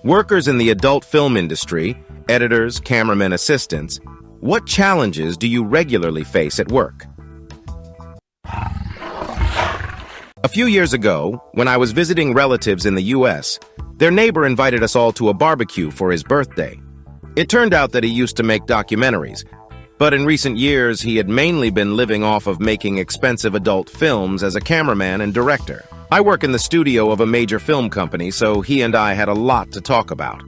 Workers in the adult film industry, editors, cameramen, assistants, what challenges do you regularly face at work? A few years ago, when I was visiting relatives in the US, their neighbor invited us all to a barbecue for his birthday. It turned out that he used to make documentaries, but in recent years he had mainly been living off of making expensive adult films as a cameraman and director. I work in the studio of a major film company, so he and I had a lot to talk about.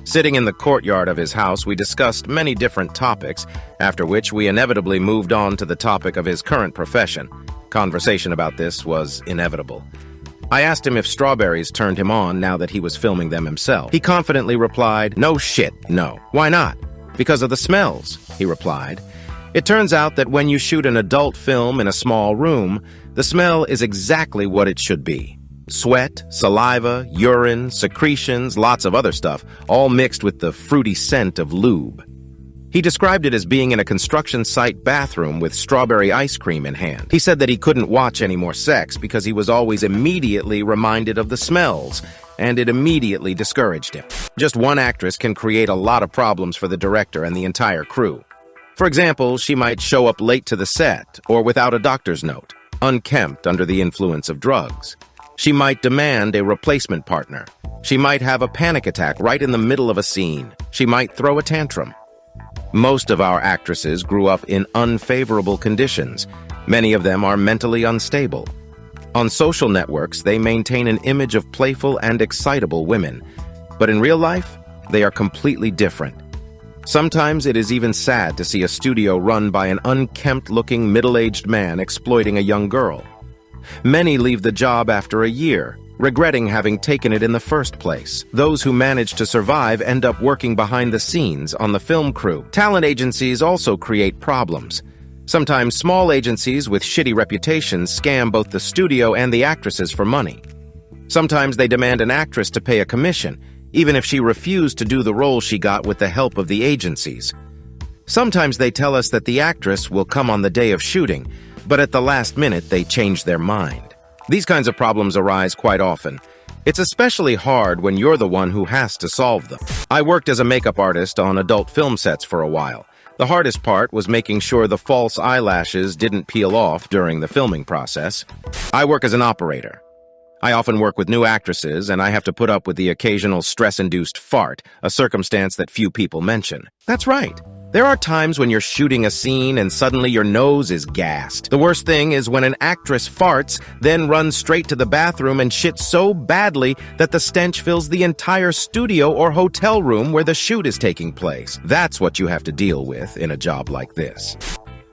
Sitting in the courtyard of his house, we discussed many different topics, after which we inevitably moved on to the topic of his current profession. Conversation about this was inevitable. I asked him if strawberries turned him on now that he was filming them himself. He confidently replied, "No shit, no." "Why not?" "Because of the smells," he replied. It turns out that when you shoot an adult film in a small room, the smell is exactly what it should be. Sweat, saliva, urine, secretions, lots of other stuff, all mixed with the fruity scent of lube. He described it as being in a construction site bathroom with strawberry ice cream in hand. He said that he couldn't watch any more sex because he was always immediately reminded of the smells, and it immediately discouraged him. Just one actress can create a lot of problems for the director and the entire crew. For example, she might show up late to the set or without a doctor's note, unkempt under the influence of drugs. She might demand a replacement partner. She might have a panic attack right in the middle of a scene. She might throw a tantrum. Most of our actresses grew up in unfavorable conditions. Many of them are mentally unstable. On social networks, they maintain an image of playful and excitable women. But in real life, they are completely different. Sometimes it is even sad to see a studio run by an unkempt-looking middle-aged man exploiting a young girl. Many leave the job after a year, regretting having taken it in the first place. Those who manage to survive end up working behind the scenes on the film crew. Talent agencies also create problems. Sometimes small agencies with shitty reputations scam both the studio and the actresses for money. Sometimes they demand an actress to pay a commission, even if she refused to do the role she got with the help of the agencies. Sometimes they tell us that the actress will come on the day of shooting, but at the last minute they change their mind. These kinds of problems arise quite often. It's especially hard when you're the one who has to solve them. I worked as a makeup artist on adult film sets for a while. The hardest part was making sure the false eyelashes didn't peel off during the filming process. I work as an operator. I often work with new actresses, and I have to put up with the occasional stress-induced fart, a circumstance that few people mention. That's right. There are times when you're shooting a scene and suddenly your nose is gassed. The worst thing is when an actress farts, then runs straight to the bathroom and shits so badly that the stench fills the entire studio or hotel room where the shoot is taking place. That's what you have to deal with in a job like this.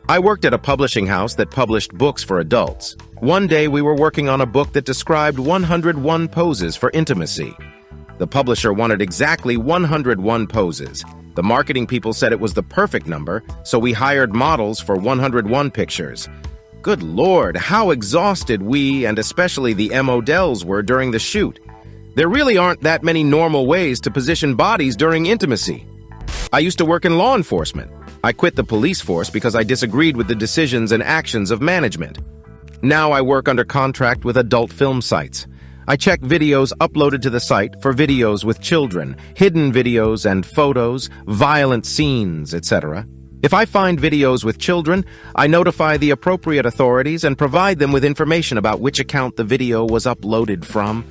I worked at a publishing house that published books for adults. One day we were working on a book that described 101 poses for intimacy. The publisher wanted exactly 101 poses. The marketing people said it was the perfect number, so we hired models for 101 pictures. Good Lord, how exhausted we, and especially the models, were during the shoot. There really aren't that many normal ways to position bodies during intimacy. I used to work in law enforcement. I quit the police force because I disagreed with the decisions and actions of management. Now I work under contract with adult film sites. I check videos uploaded to the site for videos with children, hidden videos and photos, violent scenes, etc. If I find videos with children, I notify the appropriate authorities and provide them with information about which account the video was uploaded from.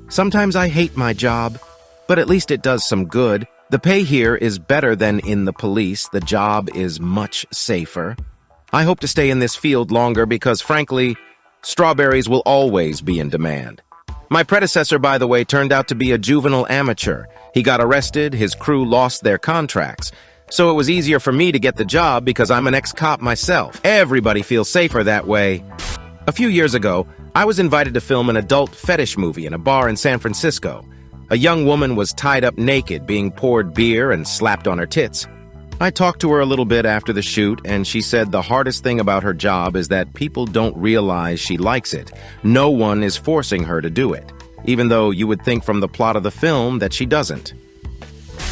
Sometimes I hate my job, but at least it does some good. The pay here is better than in the police. The job is much safer. I hope to stay in this field longer because, frankly, strawberries will always be in demand. My predecessor, by the way, turned out to be a juvenile amateur. He got arrested, his crew lost their contracts. So it was easier for me to get the job because I'm an ex-cop myself. Everybody feels safer that way. A few years ago, I was invited to film an adult fetish movie in a bar in San Francisco. A young woman was tied up naked, being poured beer and slapped on her tits. I talked to her a little bit after the shoot, and she said the hardest thing about her job is that people don't realize she likes it. No one is forcing her to do it, even though you would think from the plot of the film that she doesn't.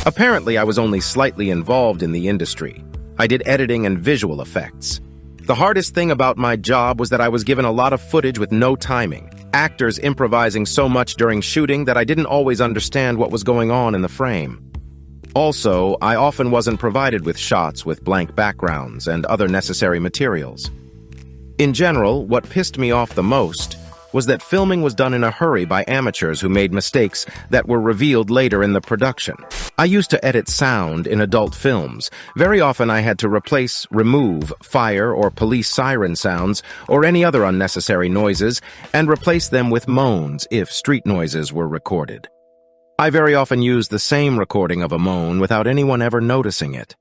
Apparently, I was only slightly involved in the industry. I did editing and visual effects. The hardest thing about my job was that I was given a lot of footage with no timing. actors improvising so much during shooting that I didn't always understand what was going on in the frame. Also, I often wasn't provided with shots with blank backgrounds and other necessary materials. In general, what pissed me off the most was that filming was done in a hurry by amateurs who made mistakes that were revealed later in the production. I used to edit sound in adult films. Very often I had to replace, remove fire or police siren sounds or any other unnecessary noises and replace them with moans if street noises were recorded. I very often used the same recording of a moan without anyone ever noticing it.